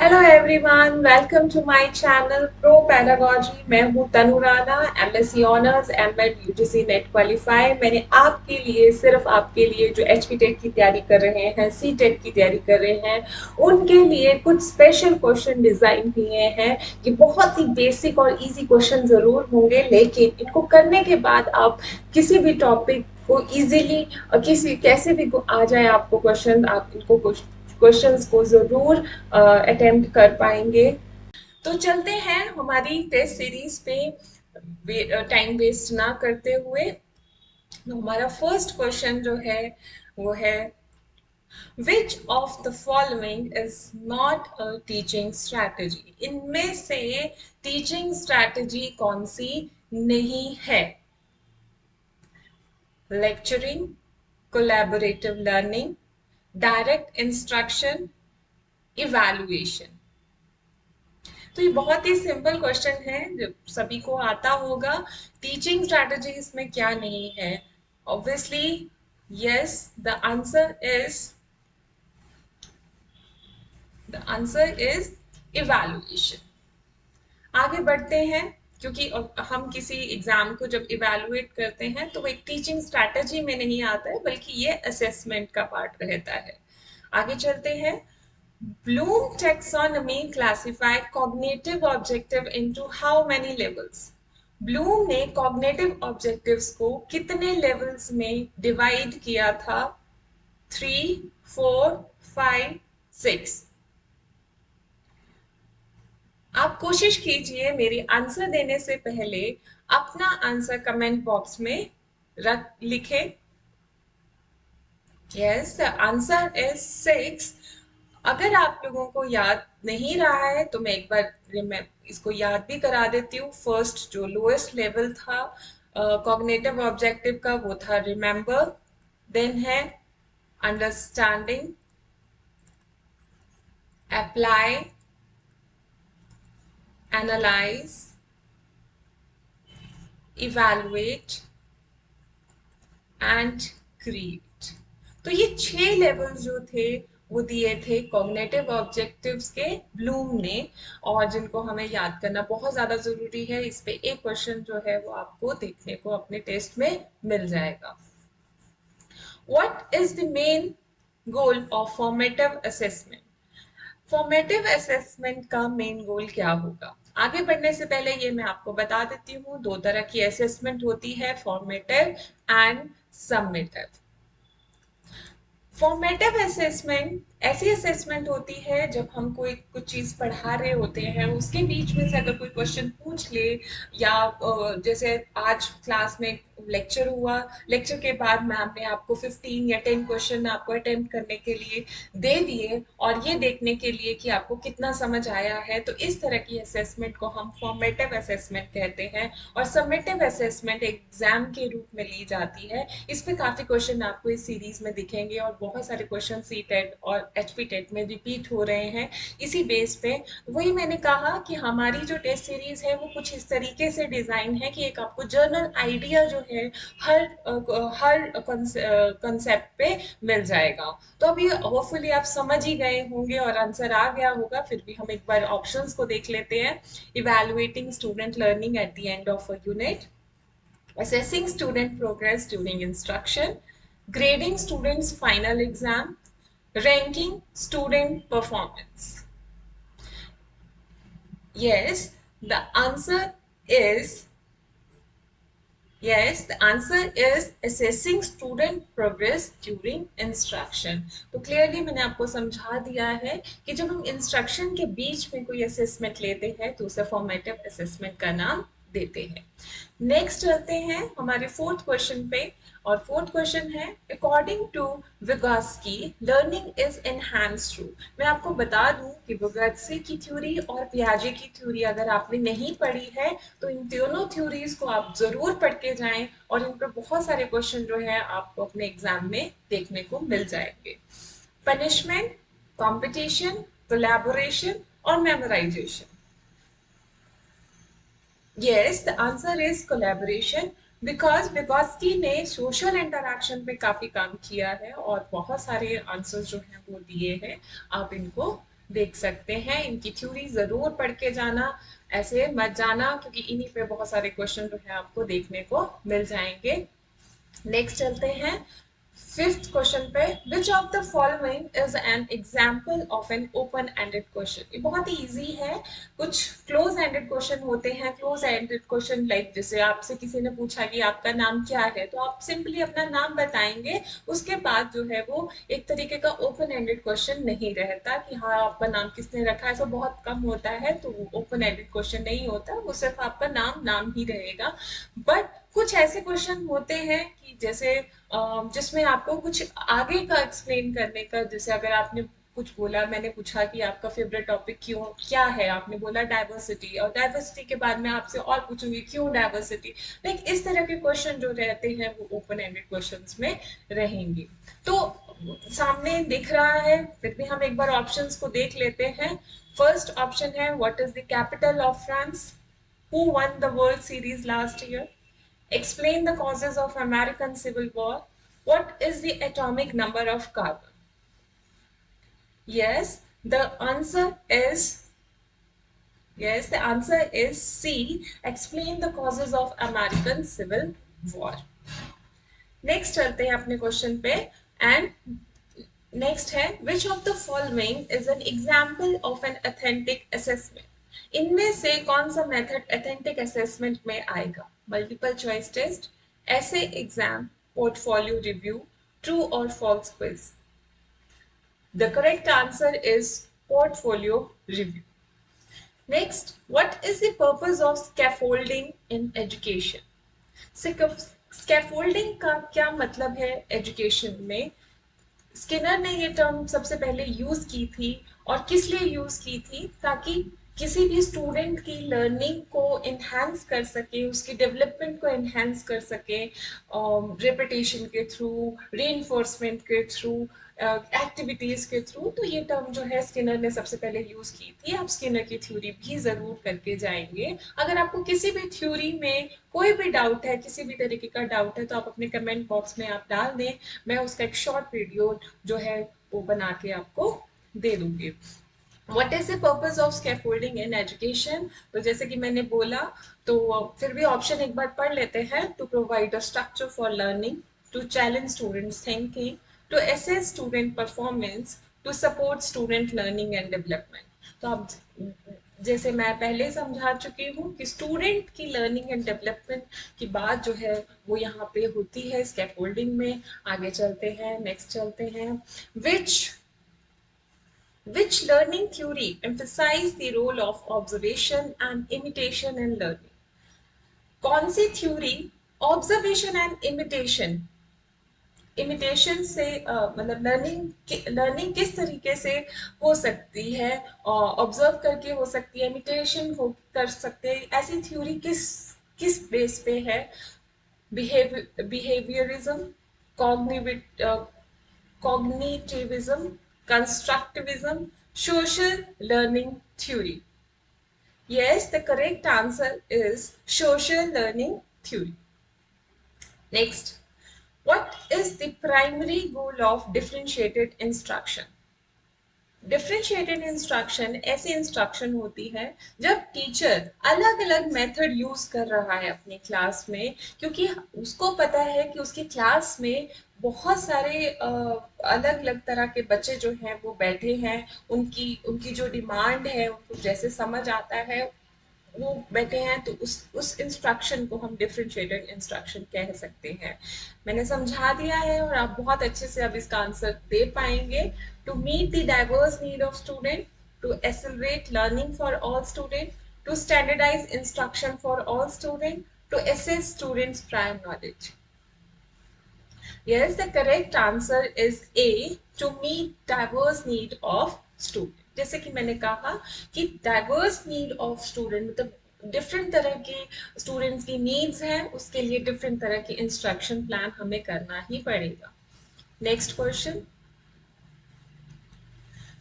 Hello everyone, welcome to my channel pro pedagogy. मैं हूं Tanu Rana, MSc honours MEd UGC NET qualify. मैंने आपके लिए, सिर्फ आपके लिए जो एचपी टेट की तैयारी कर रहे हैं, सी टेट की तैयारी कर रहे हैं, उनके लिए कुछ स्पेशल क्वेश्चन डिजाइन किए हैं। ये बहुत ही बेसिक और इजी क्वेश्चन जरूर होंगे, लेकिन इनको करने के बाद आप किसी भी टॉपिक को इजीली, किसी कैसे भी आ जाए आपको क्वेश्चन, आप इनको क्वेश्चंस को जरूर अटेम्प्ट कर पाएंगे। तो चलते हैं हमारी टेस्ट सीरीज पे, टाइम वेस्ट ना करते हुए। तो हमारा फर्स्ट क्वेश्चन जो है वो है, which of the following is not a teaching strategy? इनमें से टीचिंग स्ट्रैटेजी कौन सी नहीं है? Lecturing, collaborative learning, direct instruction, evaluation. तो ये बहुत ही सिंपल क्वेश्चन है, जो सभी को आता होगा। टीचिंग स्ट्रैटेजी इसमें क्या नहीं है? Obviously yes, the answer is evaluation. आगे बढ़ते हैं, क्योंकि हम किसी एग्जाम को जब इवैल्यूएट करते हैं तो वो एक टीचिंग स्ट्रैटेजी में नहीं आता है, बल्कि ये असेसमेंट का पार्ट रहता है। आगे चलते हैं। Bloom taxonomy classified cognitive objective into how many levels? Bloom ने कॉग्निटिव ऑब्जेक्टिव्स को कितने लेवल्स में डिवाइड किया था? 3, 4, 5, 6। आप कोशिश कीजिए मेरी आंसर देने से पहले अपना आंसर कमेंट बॉक्स में रख लिखे। Yes, the answer is 6। अगर आप लोगों को याद नहीं रहा है तो मैं एक बार इसको याद भी करा देती हूँ। फर्स्ट जो लोएस्ट लेवल था कॉग्निटिव ऑब्जेक्टिव का, वो था रिमेंबर। देन है understanding, apply, analyse, evaluate and create. तो ये 6 लेवल जो थे वो दिए थे कॉग्निटिव ऑब्जेक्टिव्स के ब्लूम ने, और जिनको हमें याद करना बहुत ज्यादा जरूरी है। इस पे एक क्वेश्चन जो है वो आपको देखने को अपने टेस्ट में मिल जाएगा। What is the main goal of formative assessment? Formative assessment का मेन गोल क्या होगा? आगे बढ़ने से पहले ये मैं आपको बता देती हूँ, दो तरह की असेसमेंट होती है, formative and summative. Formative assessment ऐसी असेसमेंट होती है जब हम कोई कुछ चीज पढ़ा रहे होते हैं, उसके बीच में से अगर कोई क्वेश्चन पूछ ले, या जैसे आज क्लास में लेक्चर हुआ, लेक्चर के बाद मैम ने आपको 15 या 10 क्वेश्चन आपको अटेम्प्ट करने के लिए दे दिए, और ये देखने के लिए कि आपको कितना समझ आया है, तो इस तरह की असेसमेंट को हम फॉर्मेटिव असेसमेंट कहते हैं। और समेटिव असेसमेंट एग्जाम के रूप में ली जाती है। इस पे काफी क्वेश्चन आपको इस सीरीज में दिखेंगे, और बहुत सारे क्वेश्चन सी टेट और एचपी टेट में रिपीट हो रहे हैं इसी बेस पे। वही मैंने कहा कि हमारी जो टेस्ट सीरीज है वो कुछ इस तरीके से डिजाइन है कि एक आपको जर्नल आइडिया जो है हर कंसेप्ट पे मिल जाएगा। तो अभी होपफुली आप समझ ही गए होंगे और आंसर आ गया होगा। फिर भी हम एक बार ऑप्शंस को देख लेते हैं। Evaluating student learning at the end of a unit, assessing student progress during instruction, grading students' final exam, ranking student performance. Yes, the answer is yes, the answer is assessing student progress during instruction. तो clearly मैंने आपको समझा दिया है कि जब हम instruction के बीच में कोई असेसमेंट लेते हैं तो उसे फॉर्मेटिव असेसमेंट का नाम देते हैं। नेक्स्ट चलते हैं हमारे फोर्थ क्वेश्चन पे, और फोर्थ क्वेश्चन है, according to Vygotsky learning is enhanced through. मैं आपको बता दूं कि विगोत्स्की की थ्योरी और पियाजे की थ्योरी अगर आपने नहीं पढ़ी है तो इन दोनों थ्योरीज को आप जरूर पढ़ के जाएं, और इन पर बहुत सारे क्वेश्चन जो है आपको अपने एग्जाम में देखने को मिल जाएंगे। पनिशमेंट, कंपटीशन, कोलैबोरेशन और memorisation. Yes, the answer is collaboration, because Vygotsky ने सोशल इंटरैक्शन पे काफी काम किया है और बहुत सारे आंसर्स जो हैं वो दिए हैं। आप इनको देख सकते हैं। इनकी थ्योरी जरूर पढ़ के जाना, ऐसे मत जाना, क्योंकि इन्हीं पे बहुत सारे क्वेश्चन जो है आपको देखने को मिल जाएंगे। नेक्स्ट चलते हैं फिफ्थ क्वेश्चन पे। विच of the following is an example of an open ended question. ये बहुत ही इजी है। कुछ क्लोज एंडेड क्वेश्चन होते हैं। क्लोज एंडेड क्वेश्चन लाइक जैसे आपसे किसी ने पूछा कि आपका नाम क्या है, तो आप सिंपली अपना नाम बताएंगे। उसके बाद जो है वो एक तरीके का ओपन एंडेड क्वेश्चन नहीं रहता कि हाँ आपका नाम किसने रखा है, ऐसा बहुत कम होता है, तो वो ओपन एंडेड क्वेश्चन नहीं होता, वो सिर्फ आपका नाम नाम ही रहेगा। बट कुछ ऐसे क्वेश्चन होते हैं कि जैसे जिसमें आपको कुछ आगे का एक्सप्लेन करने का, जैसे अगर आपने कुछ बोला, मैंने पूछा कि आपका फेवरेट टॉपिक क्यों क्या है, आपने बोला डाइवर्सिटी, और डाइवर्सिटी के बाद मैं आपसे और पूछूंगी क्यों डाइवर्सिटी। लाइक इस तरह के क्वेश्चन जो रहते हैं वो ओपन एंडेड क्वेश्चंस में रहेंगे। तो सामने दिख रहा है, फिर भी हम एक बार ऑप्शंस को देख लेते हैं। फर्स्ट ऑप्शन है what is the capital of France, who won the World Series last year, explain the causes of American Civil War, what is the atomic number of carbon. Yes, the answer is yes, the answer is C. Explain the causes of American Civil War. Next चलते हैं अपने question पे। And next है which of the following is an example of an authentic assessment. इनमें से कौन सा method authentic assessment में आएगा? Multiple choice test, essay exam, portfolio review, true और false quiz. The correct answer is portfolio review. Next, what is the purpose of scaffolding in education. Scaffolding का क्या मतलब है एजुकेशन में? स्किनर ने ये टर्म सबसे पहले यूज की थी, और किस लिए यूज की थी? ताकि किसी भी स्टूडेंट की लर्निंग को इन्हांस कर सके, उसकी डेवलपमेंट को इन्हांस कर सके, रेपिटेशन के थ्रू, रीइंफोर्समेंट के थ्रू, एक्टिविटीज के थ्रू। तो ये टर्म जो है स्किनर ने सबसे पहले यूज की थी। आप स्किनर की थ्योरी भी जरूर करके जाएंगे। अगर आपको किसी भी थ्योरी में कोई भी डाउट है, किसी भी तरीके का डाउट है, तो आप अपने कमेंट बॉक्स में आप डाल दें, मैं उसका एक शॉर्ट वीडियो जो है वो बना के आपको दे दूंगी। What is the purpose of scaffolding in education? तो जैसे कि मैंने बोला, तो फिर भी ऑप्शन एक बार पढ़ लेते हैं। To provide a structure for learning, to challenge students thinking, to assess student performance, to support student learning and development. तो अब जैसे मैं पहले समझा चुकी हूँ कि स्टूडेंट की लर्निंग एंड डेवलपमेंट की बात जो है वो यहाँ पे होती है स्कैफोल्डिंग में। आगे चलते हैं, नेक्स्ट चलते हैं। विच Which learning theory emphasize the role of observation and imitation in learning? कौन सी theory observation and imitation, imitation से मतलब लर्निंग किस तरीके से हो सकती है, ऑब्जर्व करके हो सकती है, इमिटेशन हो कर सकते हैं, ऐसी थ्योरी किस किस बेस पे है? Behaviourism, cognitivism, constructivism, social learning theory. Yes, the correct answer is social learning theory. Next, what is the primary goal of differentiated instruction? Differentiated instruction ऐसी इंस्ट्रक्शन होती है जब टीचर अलग अलग मेथड यूज कर रहा है अपनी क्लास में, क्योंकि उसको पता है कि उसकी क्लास में बहुत सारे अलग अलग तरह के बच्चे जो हैं वो बैठे हैं। उनकी उनकी जो डिमांड है, उनको जैसे समझ आता है वो बैठे हैं, तो उस इंस्ट्रक्शन को हम डिफरेंशिएटेड इंस्ट्रक्शन कह सकते हैं। मैंने समझा दिया है और आप बहुत अच्छे से अब इसका आंसर दे पाएंगे। To meet the diverse need of student, to accelerate learning for all student, to standardize instruction for all student, to assess students prior knowledge. Yes, the correct answer is A, to meet diverse need of student. जैसे कि मैंने कहा कि diverse need of student मतलब different तरह के students की needs हैं, उसके लिए डिफरेंट तरह की इंस्ट्रक्शन प्लान हमें करना ही पड़ेगा। Next question,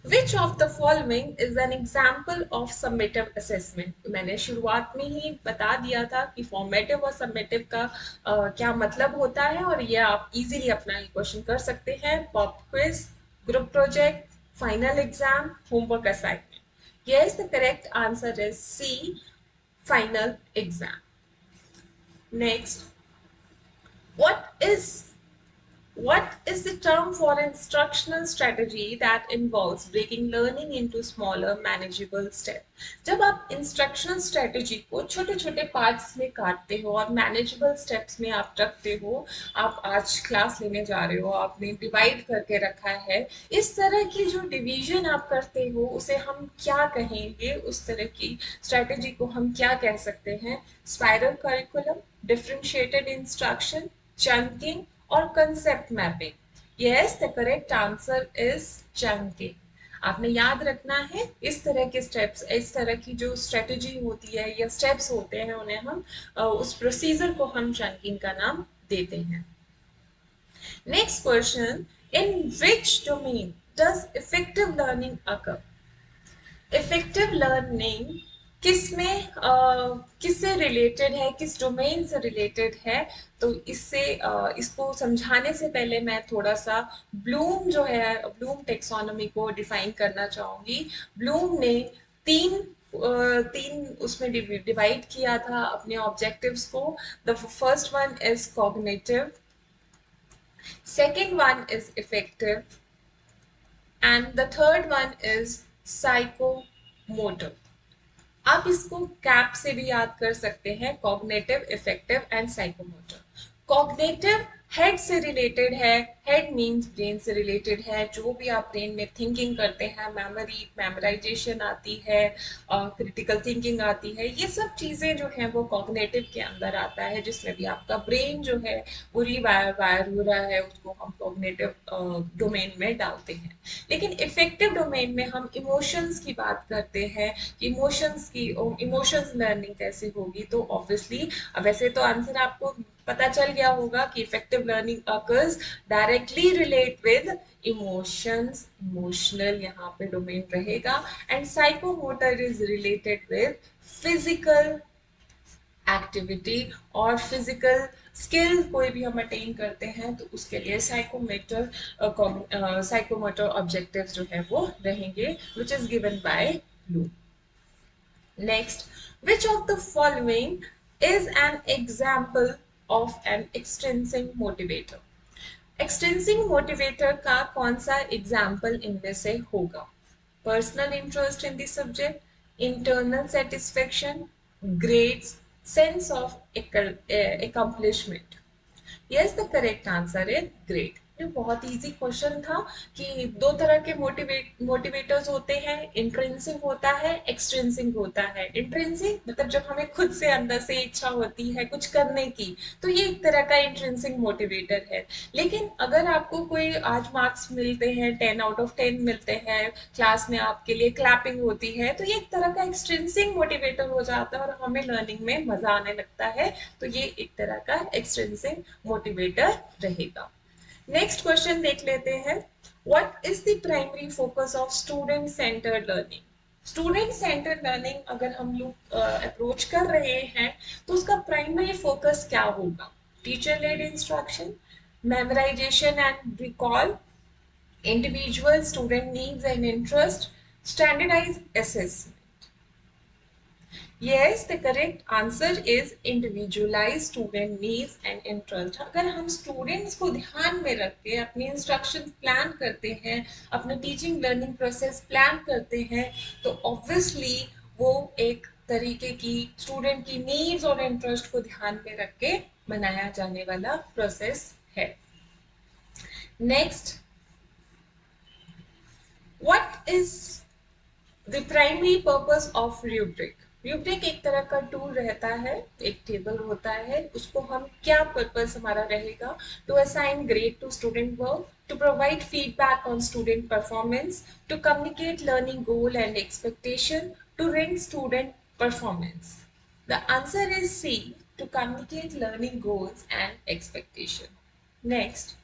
Which of the following is an example of summative assessment? मैंने शुरुआत में ही बता दिया था कि फॉर्मेटिव और समेटिव का क्या मतलब होता है, और ये आप इजीली अपना क्वेश्चन कर सकते हैं। Pop quiz, group project, final exam, homework assignment. Yes, the correct answer is C, final exam. Next, what is what is the term for instructional strategy that involves breaking learning into smaller manageable steps? जब आप instructional strategy को छोटे छोटे parts में काटते हो और manageable steps में आप रखते हो, आप आज क्लास लेने जा रहे हो, आपने डिवाइड करके रखा है, इस तरह की जो डिवीजन आप करते हो उसे हम क्या कहेंगे? उस तरह की स्ट्रेटजी को हम क्या कह सकते हैं? Spiral curriculum, differentiated instruction, chunking or concept mapping? Yes, the correct answer is chunking. आपने याद रखना है इस तरह के स्टेप्स, इस तरह की जो स्ट्रेटजी होती है या स्टेप्स होते हैं उन्हें हम उस प्रोसीजर को हम चंकिंग का नाम देते हैं. Next question, in which domain does effective learning occur? Effective learning किसमें किससे रिलेटेड है, किस डोमेन से रिलेटेड है? तो इससे इसको समझाने से पहले मैं थोड़ा सा ब्लूम जो है, ब्लूम टेक्सोनॉमी को डिफाइन करना चाहूंगी. ब्लूम ने तीन उसमें डिवाइड किया था अपने ऑब्जेक्टिव्स को. The first one is cognitive, second one is effective, and the third one is psychomotor. आप इसको कैप से भी याद कर सकते हैं, cognitive, effective and psychomotor. Cognitive head से रिलेटेड है, हेड मींस ब्रेन से रिलेटेड है. जो भी आप ब्रेन में थिंकिंग करते हैं, मेमोरी, मेमोराइजेशन आती है, क्रिटिकल थिंकिंग आती है, ये सब चीजें जो हैं वो कॉग्निटिव के अंदर आता है, जिसमें भी आपका ब्रेन जो है वो रीवायर वायर हो रहा है, उसको हम कॉग्निटिव डोमेन में डालते हैं. लेकिन इफेक्टिव डोमेन में हम इमोशंस की बात करते हैं. इमोशंस लर्निंग कैसे होगी? तो ऑब्वियसली, वैसे तो आंसर आपको पता चल गया होगा कि effective learning occurs directly relate with emotions, emotional यहाँ पे डोमेन रहेगा. And psychomotor is related with physical activity और फिजिकल स्किल. कोई भी हम अटेन करते हैं तो उसके लिए साइकोमोटर ऑब्जेक्टिव्स जो है वो रहेंगे, which is given by Bloom. Next, which of the following is an example of an extrinsic motivator? Extrinsic motivator का कौन सा एग्जाम्पल इनमें से होगा? Personal interest in the subject, internal satisfaction, grades, sense of accomplishment. Yes, the correct answer is grade. ये बहुत easy question था कि दो तरह के मोटिवेटर्स होते हैं, इंट्रिंसिक होता है, एक्सट्रिंसिक होता है. इंट्रिंसिक मतलब जब हमें खुद से अंदर से इच्छा होती है कुछ करने की, तो ये एक तरह का इंट्रिंसिक मोटिवेटर है. लेकिन अगर आपको कोई आज मार्क्स मिलते हैं, 10 out of 10 मिलते हैं, क्लास में आपके लिए क्लैपिंग होती है, तो ये एक तरह का एक्सट्रिंसिक मोटिवेटर हो जाता है और हमें लर्निंग में मजा आने लगता है. तो ये एक तरह का एक्सट्रिंसिक मोटिवेटर रहेगा. नेक्स्ट क्वेश्चन देख लेते हैं. What is the primary focus of student centred learning? Student centred learning अगर हम लोग अप्रोच कर रहे हैं तो उसका प्राइमरी फोकस क्या होगा? Teacher led instruction, memorization and recall, individual student needs and interest, standardize assessment. Yes, the correct answer is individualized student needs and interest. अगर हम स्टूडेंट्स को ध्यान में रख के अपनी इंस्ट्रक्शन प्लान करते हैं, अपना टीचिंग लर्निंग प्रोसेस प्लान करते हैं, तो ऑब्वियसली वो एक तरीके की स्टूडेंट की नीड्स और इंटरेस्ट को ध्यान में रख के बनाया जाने वाला प्रोसेस है. Next, what is the primary purpose of rubric? rubric एक तरह का टूल रहता है, एक टेबल होता है, उसको हम क्या पर्पस हमारा रहेगा? To assign grade to student work, to provide feedback on student performance, to communicate learning goal and expectation, to rank student performance. The answer is C, to communicate learning goals and expectation. Next,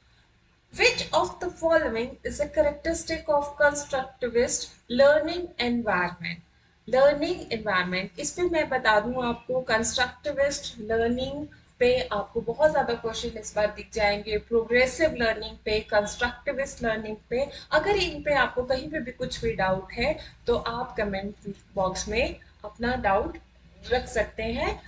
which of the following is a characteristic of constructivist learning environment? Learning environment, इस पे मैं बता दूं आपको, constructivist learning पे आपको बहुत ज़्यादा क्वेश्चन इस बार दिख जाएंगे, प्रोग्रेसिव लर्निंग पे, कंस्ट्रक्टिविस्ट लर्निंग पे। अगर इन पे आपको कहीं पे भी कुछ भी डाउट है तो आप कमेंट बॉक्स में अपना डाउट रख सकते हैं।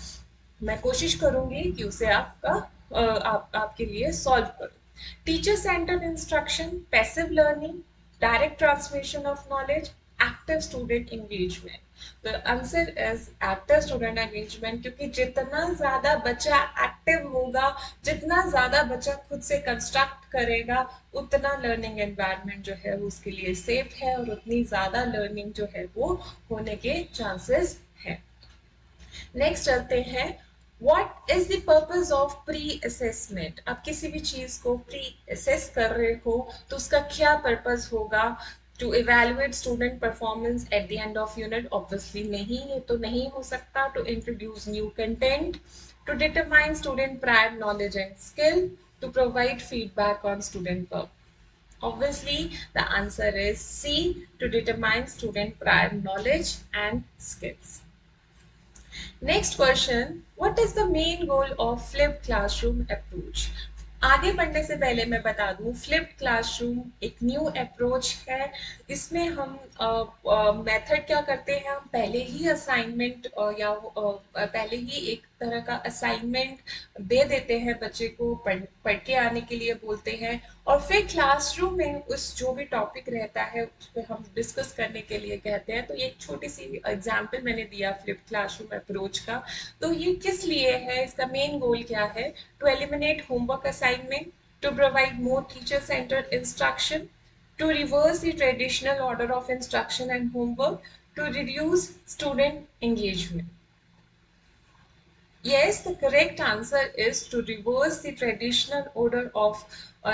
मैं कोशिश करूंगी कि उसे आपके लिए सॉल्व करूं। Teacher centred instruction, passive learning, direct transmission of knowledge, active student engagement. तो answer is active student engagement, क्योंकि जितना ज्यादा बच्चा एक्टिव होगा, जितना ज्यादा बच्चा खुद से कंस्ट्रक्ट करेगा, उतना लर्निंग एनवायरनमेंट जो है वो उसके लिए सेफ है और उतनी ज्यादा लर्निंग जो है वो होने के चांसेस है। नेक्स्ट चलते हैं, what is the purpose of pre assessment. आप किसी भी चीज को प्री असेस कर रहे हो तो उसका क्या पर्पस होगा? To evaluate student performance at the end of unit, obviously नहीं, ये तो नहीं हो सकता। To introduce new content, to determine student prior knowledge and skill, to provide feedback on student work. Obviously, the answer is C, to determine student prior knowledge and skills. Next question, what is the main goal of flipped classroom approach. आगे बढ़ने से पहले मैं बता दूं, flipped classroom एक new approach है। इसमें हम मेथड क्या करते हैं, हम पहले ही असाइनमेंट पहले ही एक तरह का असाइनमेंट दे देते हैं बच्चे को, पढ़ के आने के लिए बोलते हैं, और फिर क्लासरूम में उस जो भी टॉपिक रहता है उस पर हम डिस्कस करने के लिए कहते हैं। तो ये एक छोटी सी एग्जांपल मैंने दिया फ्लिप क्लासरूम अप्रोच का। तो ये किस लिए है, इसका मेन गोल क्या है? To eliminate homework assignment, to provide more teacher centred instruction, to reverse the traditional order of instruction and homework, to reduce student engagement. Yes, the correct answer is to reverse the traditional order of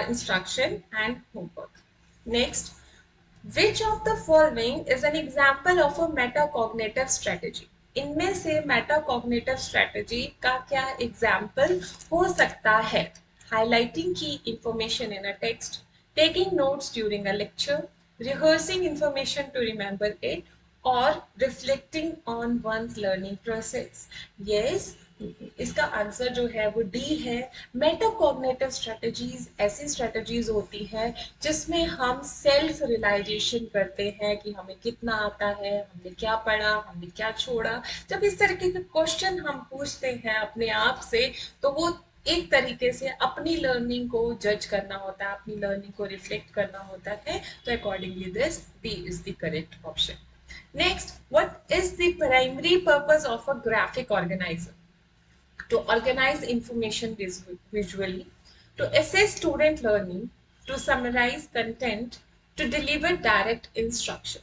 instruction and homework. Next, which of the following is an example of a metacognitive strategy? इनमें से metacognitive strategy का क्या example हो सकता है? Highlighting key information in a text, taking notes during a lecture, rehearsing information to remember it, or reflecting on one's learning process. Yes, इसका answer जो है वो डी है। मेटाकॉग्निटिव स्ट्रेटजीज ऐसी स्ट्रेटजीज होती है जिसमें हम सेल्फ रियलाइजेशन करते हैं कि हमें कितना आता है, हमने क्या पढ़ा, हमने क्या छोड़ा। जब इस तरीके के क्वेश्चन हम पूछते हैं अपने आप से, तो वो एक तरीके से अपनी लर्निंग को जज करना होता है, अपनी लर्निंग को रिफ्लेक्ट करना होता है। तो accordingly this D is the correct option. Next, what is the primary purpose of a graphic organiser? To organize information visually, to assess student learning, to summarize content, to deliver direct instruction.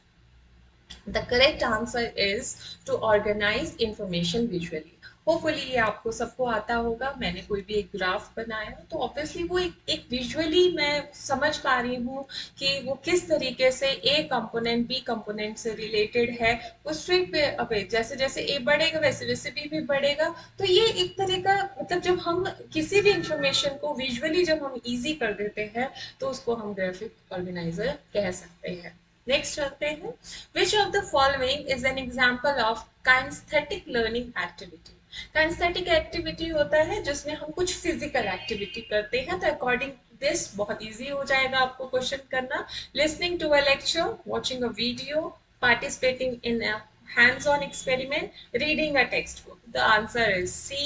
The correct answer is to organize information visually. Hopefully ये आपको सबको आता होगा। मैंने कोई भी एक graph बनाया तो ऑब्वियसली वो एक विजुअली मैं समझ पा रही हूँ कि वो किस तरीके से ए कंपोनेंट बी कंपोनेंट से रिलेटेड है। उस ट्रिक पे अबे जैसे जैसे ए बढ़ेगा वैसे वैसे बी भी बढ़ेगा। तो ये एक तरह का मतलब जब हम किसी भी इंफॉर्मेशन को विजुअली जब हम इजी कर देते हैं तो उसको हम ग्राफिक ऑर्गेनाइजर कह सकते हैं। नेक्स्ट चलते हैं, which of the following is an example of kinesthetic learning activity. Kinesthetic activity होता है जिसमें हम कुछ फिजिकल एक्टिविटी करते हैं। तो अकॉर्डिंग दिस बहुत इजी हो जाएगा आपको क्वेश्चन करना। Listening to a lecture, watching a video, participating in a hands on experiment, reading a textbook. The answer is C.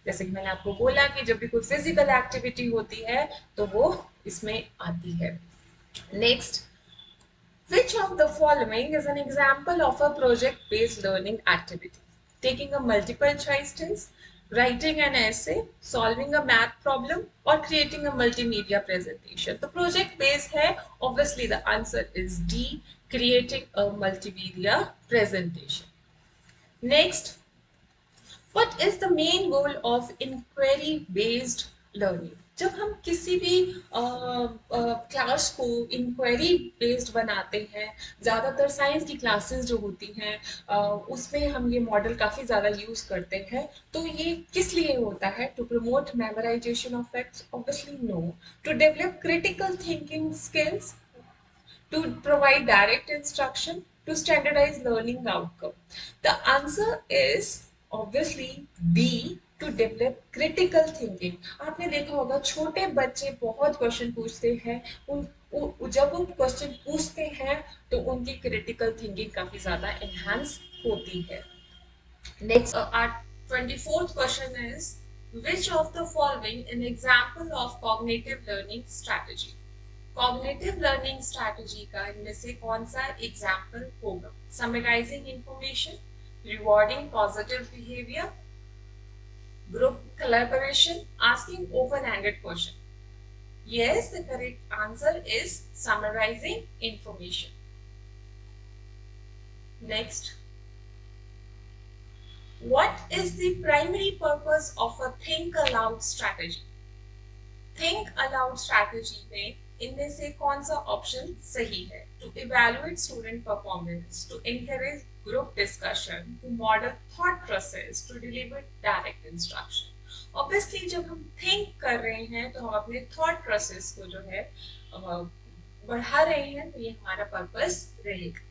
जैसे कि मैंने आपको बोला कि जब भी कोई फिजिकल एक्टिविटी होती है तो वो इसमें आती है। Next, which of the following is an example of a project-based learning activity? Taking a multiple choice test, writing an essay, solving a math problem, or creating a multimedia presentation. The project-based है, obviously the answer is D, creating a multimedia presentation. Next, what is the main goal of inquiry based learning? जब हम किसी भी class को inquiry based बनाते हैं, ज़्यादातर science की क्लासेस जो होती हैं उसमें हम ये मॉडल काफ़ी ज़्यादा यूज़ करते हैं। तो ये किस लिए होता है? To promote memorization of facts? Obviously no. To develop critical thinking skills, to provide direct instruction, to standardize learning outcome. The answer is obviously B, to develop critical thinking. आपने देखा होगा छोटे बच्चे बहुत क्वेश्चन पूछते हैं, जब वो क्वेश्चन पूछते हैं तो उनकी क्रिटिकल थिंकिंग काफी ज्यादा एनहांस होती है। Next, our 24th question is, which of the following an example of cognitive learning strategy? Cognitive learning strategy का इनमें से कौन सा एग्जाम्पल होगा? Summarizing information, rewarding positive behavior, group collaboration, asking open-ended question. Yes, the correct answer is summarizing information. Next, what is the primary purpose of a think aloud strategy? Think aloud strategy में इनमें से कौन सा option सही है? To evaluate student performance, to encourage group discussion, to model thought process, to deliver direct instruction. Obviously जब हम think कर रहे हैं तो हम अपने thought process को जो है बढ़ा रहे हैं, तो ये हमारा purpose रहेगा.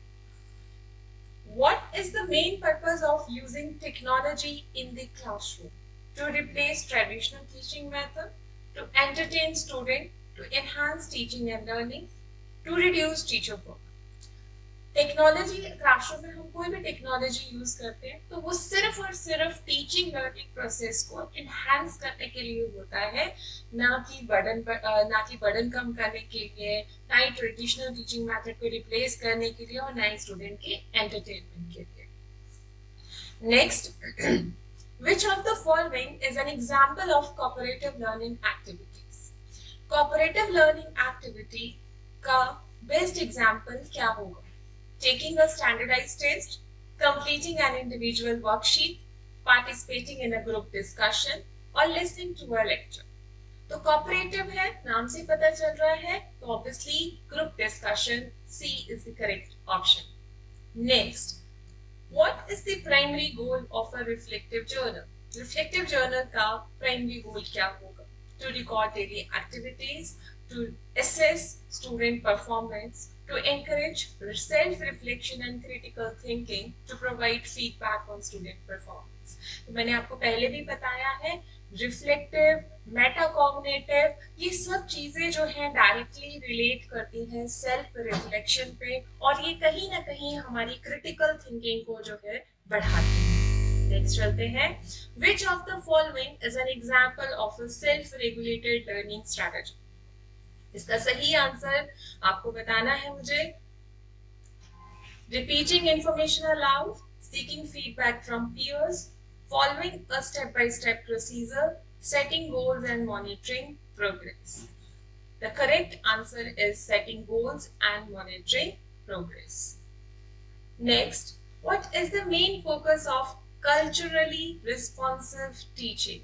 What is the main purpose of using technology in the classroom? To replace traditional teaching method, to entertain students, to enhance teaching and learning, to reduce teacher work. Technology classroom में हम कोई भी technology use करते हैं तो वो सिर्फ और सिर्फ टीचिंग लर्निंग प्रोसेस को इनहेंस करने के लिए होता है, ना कि बर्डन कम करने के लिए, ना ही ट्रेडिशनल टीचिंग मेथड को रिप्लेस करने के लिए, और ना ही स्टूडेंट के एंटरटेनमेंट के लिए. Next, which of the following is an example of cooperative learning activities? cooperative learning activity का बेस्ट एग्जाम्पल क्या होगा? Taking a standardized test, completing an individual worksheet, participating in a group discussion, or listening to a lecture. तो cooperative है, नाम से पता चल रहा है, तो obviously group discussion, C is the correct option. Next, what is the primary goal of a reflective journal? Reflective journal का primary goal क्या होगा? To record daily activities, to assess student performance, to encourage self-reflection and critical thinking, to provide feedback on student performance. तो मैंने आपको पहले भी बताया है, रिफ्लेक्टिव, मेटाकॉग्निटिव, ये सब चीजें जो हैं डायरेक्टली रिलेट करती हैं सेल्फ रिफ्लेक्शन पे, और ये कहीं ना कहीं हमारी क्रिटिकल थिंकिंग को जो है बढ़ाती है. नेक्स्ट चलते हैं. Which of the following is an example of a self-regulated learning strategy? इसका सही आंसर आपको बताना है मुझे. Repeating information aloud, seeking feedback from peers, following a step-by-step procedure, setting goals and monitoring progress. The correct answer is setting goals and monitoring progress. Next, what is the main focus of culturally responsive teaching?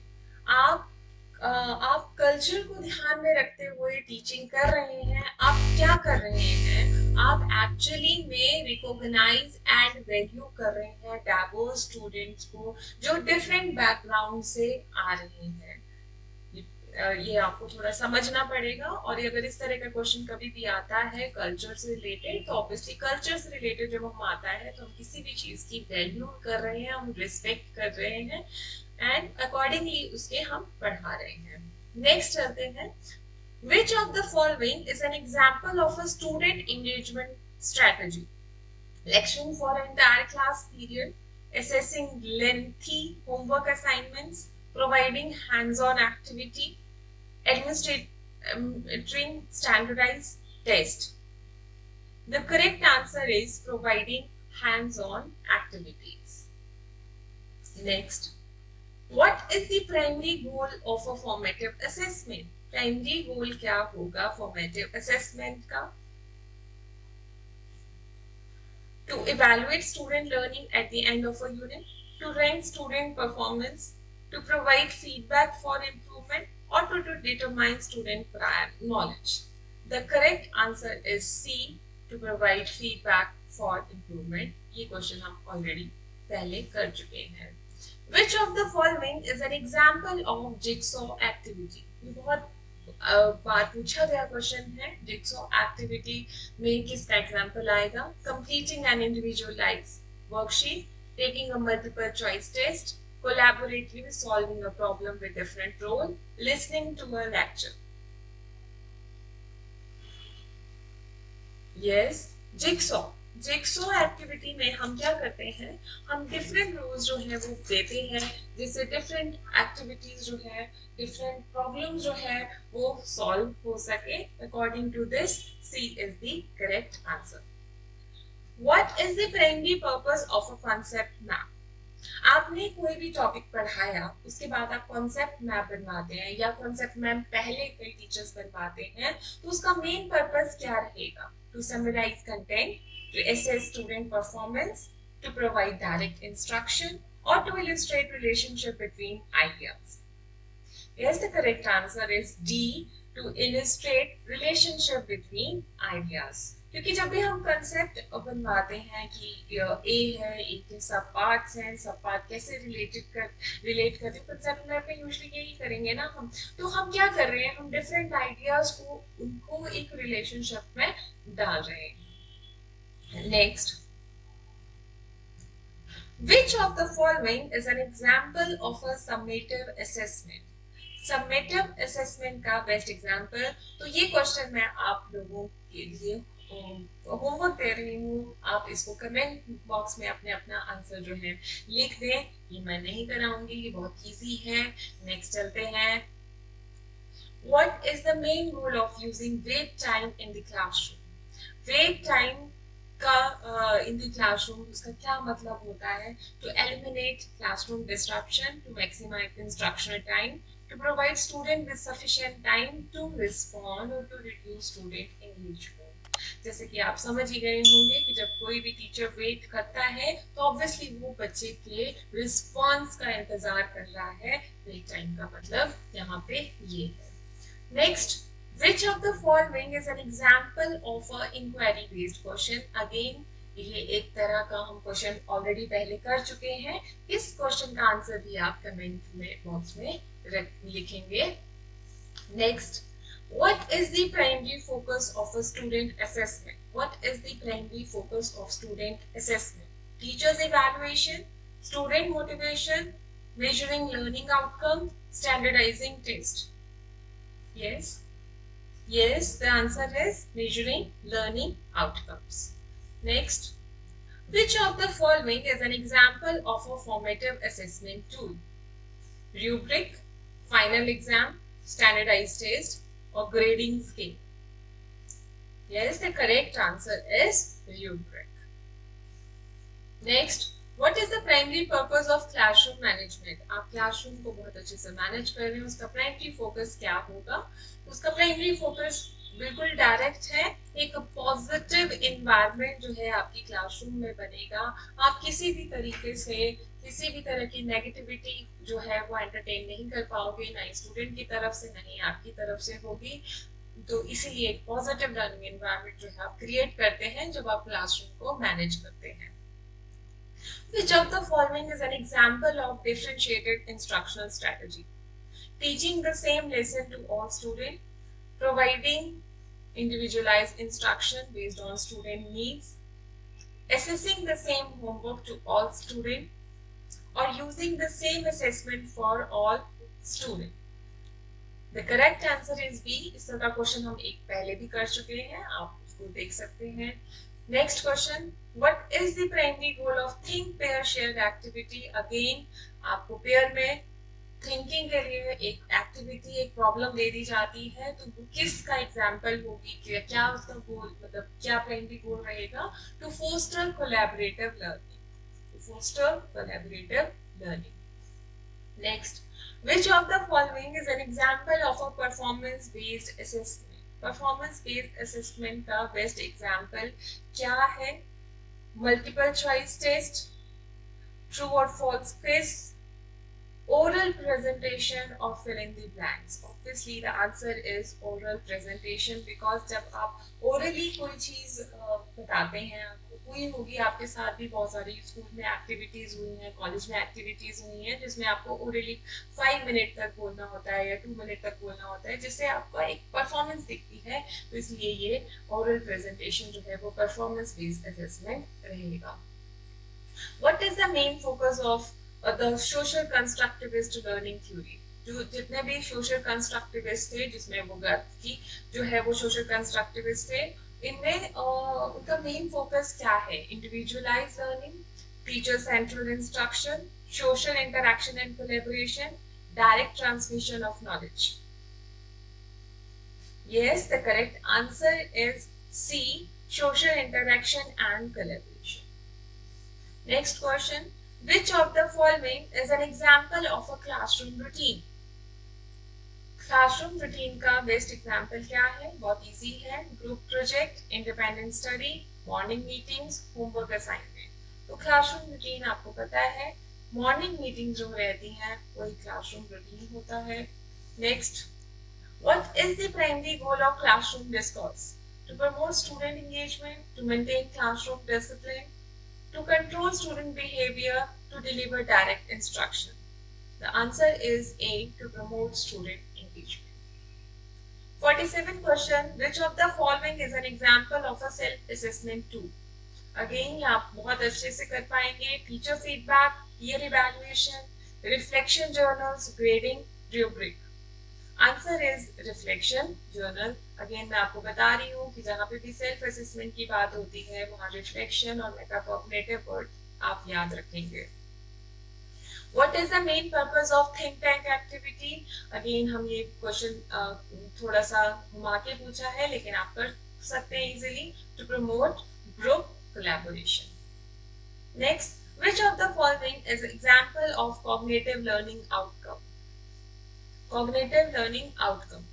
आप culture को ध्यान में रखते हुए teaching कर रहे हैं. आप क्या कर रहे हैं? आप एक्चुअली में रिकॉग्नाइज एंड वैल्यू कर रहे हैं डाइवर्स स्टूडेंट्स को जो डिफरेंट बैकग्राउंड से आ रहे हैं. ये आपको थोड़ा समझना पड़ेगा, और अगर इस तरह का क्वेश्चन कभी भी आता है कल्चर से रिलेटेड, तो ऑब्वियसली कल्चर से रिलेटेड जब हम आता है तो हम किसी भी चीज की वैल्यू कर रहे हैं, हम रिस्पेक्ट कर रहे हैं, एंड अकॉर्डिंगली उसके हम बढ़ा रहे हैं. नेक्स्ट चलते हैं. Which of the following is an example of a student engagement strategy? Lecturing for an entire class period, assessing lengthy homework assignments, providing hands-on activity, administering standardized test. The correct answer is providing hands-on activities. Next, what is the primary goal of a formative assessment? Primary goal क्या होगा formative assessment का? To evaluate student learning at the end of a unit, to rank student performance, to provide feedback for improvement, or to determine student prior knowledge. The correct answer is C, to provide feedback for improvement. ये question हम already पहले कर चुके हैं. Which of the following is an example of jigsaw activity? ये बहुत बार पूछा गया क्वेश्चन है. जिक्सॉ एक्टिविटी में किसका एग्जांपल आएगा? Completing an individualized worksheet, taking a multiple choice test, collaboratively solving a problem with different role, listening to a lecture. Yes, jigsaw. Jigsaw activity में हम क्या करते हैं, हम डिफरेंट रोल्स जो है वो देते हैं, जिससे डिफरेंट एक्टिविटीज जो है, डिफरेंट प्रॉब्लम जो है वो सॉल्व हो सके। According to this, C is the correct answer. What is the primary purpose of a concept map? आपने कोई भी टॉपिक पढ़ाया, उसके बाद आप कॉन्सेप्ट मैप बनवाते हैं या कॉन्सेप्ट मैप पहले कई टीचर्स बनवाते हैं, तो उसका मेन पर्पस क्या रहेगा? To summarise content, to assess student performance, to provide direct instruction, और to illustrate relationship between ideas. Yes, the correct answer is D, to illustrate relationship between ideas. क्योंकि जब भी हम कंसेप्ट बनवाते हैं कि ए है, ए के सब पार्ट्स हैं, सब पार्ट कैसे रिलेट करते हैं, कंसेप्ट मैप में यूजुअली यही करेंगे ना हम। तो हम क्या कर रहे हैं, हम डिफरेंट आइडियाज को उनको एक रिलेशनशिप में डाल रहे हैं। Next, which of the following is an example of a summative assessment? Summative assessment का बेस्ट एग्जाम्पल, तो ये क्वेश्चन मैं आप लोगों के लिए होमवर्क दे रही हूँ, आप इसको कमेंट बॉक्स में अपने अपना आंसर जो है लिख दें। ये मैं नहीं कराऊंगी, ये बहुत इजी है। नेक्स्ट चलते हैं। What is the main goal of using wait time in the classroom? Wait time का in the classroom उसका क्या मतलब होता है? To eliminate classroom disruption, to maximize instructional time, to provide student with sufficient time to respond, or to reduce student engagement. जैसे कि आप समझ ही गए होंगे कि जब कोई भी टीचर वेट करता है तो ऑब्वियसली वो बच्चे के रिस्पॉन्स का इंतजार कर रहा है। वेट टाइम का मतलब यहाँ पे ये है। Next, which of the following is an example of a inquiry based question? Again, ये एक तरह का हम क्वेश्चन ऑलरेडी पहले कर चुके हैं। इस क्वेश्चन का आंसर भी आप कमेंट में बॉक्स में लिखेंगे। Next, what is the primary focus of a student assessment? What is the primary focus of student assessment? Teachers evaluation, student motivation, measuring learning outcome, standardizing test. Yes. Yes, the answer is measuring learning outcomes. Next, which of the following is an example of a formative assessment tool? Rubric, final exam, standardized test, or grading scale? Yes, the correct answer is rubric. Next, what is the primary purpose of classroom management? आप classroom को बहुत अच्छे से manage कर रहे हैं, उसका primary focus क्या होगा? उसका प्राइमरी फोकस बिल्कुल डायरेक्ट है, एक पॉजिटिव इन्वायरमेंट जो है आपकी क्लासरूम में बनेगा। आप किसी भी तरीके से किसी भी तरह की नेगेटिविटी जो है वो एंटरटेन नहीं कर पाओगे, ना स्टूडेंट की तरफ से, ना ही आपकी तरफ से होगी। तो इसीलिए एक पॉजिटिव लर्निंग एनवायरनमेंट जो है आप क्रिएट करते हैं जब आप क्लासरूम को मैनेज करते हैं। Which of the following is an example of differentiated instructional strategy? Teaching the same lesson to all students, providing individualized instruction based on student needs, assessing the same homework to all students, or using the same assessment for all students. The correct answer is B. इस तरह का question हम एक पहले भी कर चुके हैं, आप उसको देख सकते हैं। Next question, what is the primary goal of think pair shared activity? Again आपको पेयर में थिंकिंग के लिए एक एक्टिविटी, एक प्रॉब्लम दे दी जाती है, तो वो किसका एग्जाम्पल होगी, क्या उसका गोल, मतलब क्या प्राइमरी गोल रहेगा? To foster collaborative learning, to foster collaborative learning. Next, which of the following is an example of a performance based assessment? Performance based assessment का बेस्ट एग्जाम्पल क्या है? मल्टीपल चॉइस टेस्ट, ट्रू और false quiz, oral presentation, or fill in the blanks? Obviously the answer is oral presentation, because जब आप orally कोई चीज बताते हैं, हुई होगी आपके साथ भी, बहुत सारी स्कूल में एक्टिविटीज हुई हैं, कॉलेज में एक्टिविटीज हुई हैं, जिसमें आपको ओरली 5 मिनट तक बोलना होता है या 2 मिनट तक बोलना होता है, जिससे आपका एक परफॉर्मेंस दिखती है। तो इसलिए ये ओरल प्रेजेंटेशन जो है वो परफॉर्मेंस बेस्ड असेसमेंट रहेगा। What is the main focus of the social constructivist learning theory. जो जितने भी सोशल कंस्ट्रक्टिविस्ट थे, जिसमें वो की जो है वो सोशल कंस्ट्रक्टिविस्ट थे, इनमें उनका मेन फोकस क्या है? Individualise learning, teacher central instruction, social interaction and collaboration, direct transmission of knowledge. Yes, the correct answer is C, social interaction and collaboration. Next question, which of the following is an example of a classroom routine? Classroom routine का best example क्या है? बहुत easy है, group project, independent study, morning meetings, homework assignment. तो classroom routine आपको पता है, morning meeting जो रहती हैं वही क्लासरूम रूटीन होता है। Next, what is the primary goal of classroom discourse? To promote student engagement, to maintain classroom discipline, to control student behavior, to deliver direct instruction. The answer is A, to promote student engagement. 47 question, which of the following is an example of a self-assessment tool? Again, आप बहुत अच्छे से कर पाएंगे। Teacher feedback, peer evaluation, reflection journals, grading, rubric. Answer is reflection journal. Again मैं आपको बता रही हूँ कि जहाँ पे भी सेल्फ असेसमेंट की बात होती है वहाँ रिफ्लेक्शन और मेटाकॉग्निटिव वर्ड आप याद रखेंगे। What is the main purpose of think tank activity? Again हम ये क्वेश्चन थोड़ा सा घुमा के पूछा है, लेकिन आप कर सकते हैं easily. To promote group collaboration. Next, which of the following is example of cognitive learning outcome? Cognitive learning outcome: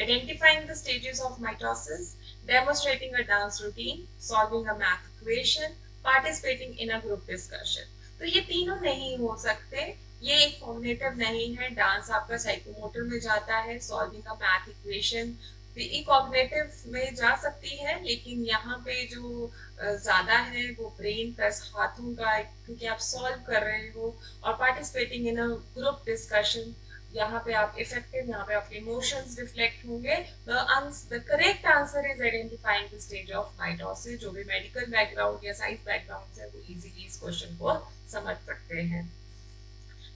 identifying the stages of mitosis, demonstrating a dance routine, solving a math equation, participating in a group discussion. तो ये तीनों नहीं हो सकते, ये एक cognitive नहीं है। डांस आपका साइकोमोटर में जाता है, सॉल्विंग अ मैथ इक्वेशन भी कॉग्निटिव में जा सकती है, लेकिन यहाँ पे जो ज्यादा है वो ब्रेन प्लस हाथों का, क्योंकि आप सॉल्व कर रहे हो। और participating in a group discussion, यहाँ पे आप इफेक्टिव, यहाँ पे आपके इमोशंस रिफ्लेक्ट होंगे। The correct answer is identifying the stage of mitosis. जो भी मेडिकल बैकग्राउंड या साइंस बैकग्राउंड है वो इजीली इस क्वेश्चन को समझ सकते हैं।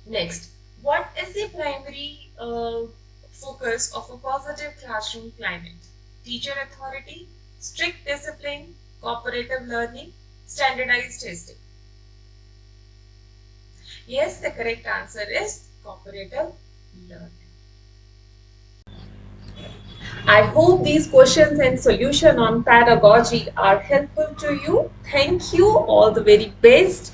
Next, what is the primary focus of a positive classroom climate? Teacher authority, strict discipline, cooperative learning, standardized testing. Yes, the correct answer is cooperative learning. I hope these questions and solution on pedagogy are helpful to you. Thank you. All the very best.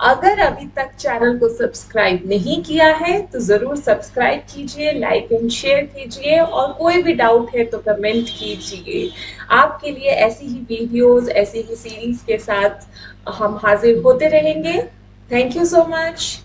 अगर अभी तक channel को subscribe नहीं किया है तो जरूर subscribe कीजिए, लाइक एंड शेयर कीजिए, और कोई भी डाउट है तो कमेंट कीजिए। आपके लिए ऐसी ही वीडियोस, ऐसी ही सीरीज के साथ हम हाजिर होते रहेंगे। Thank you so much.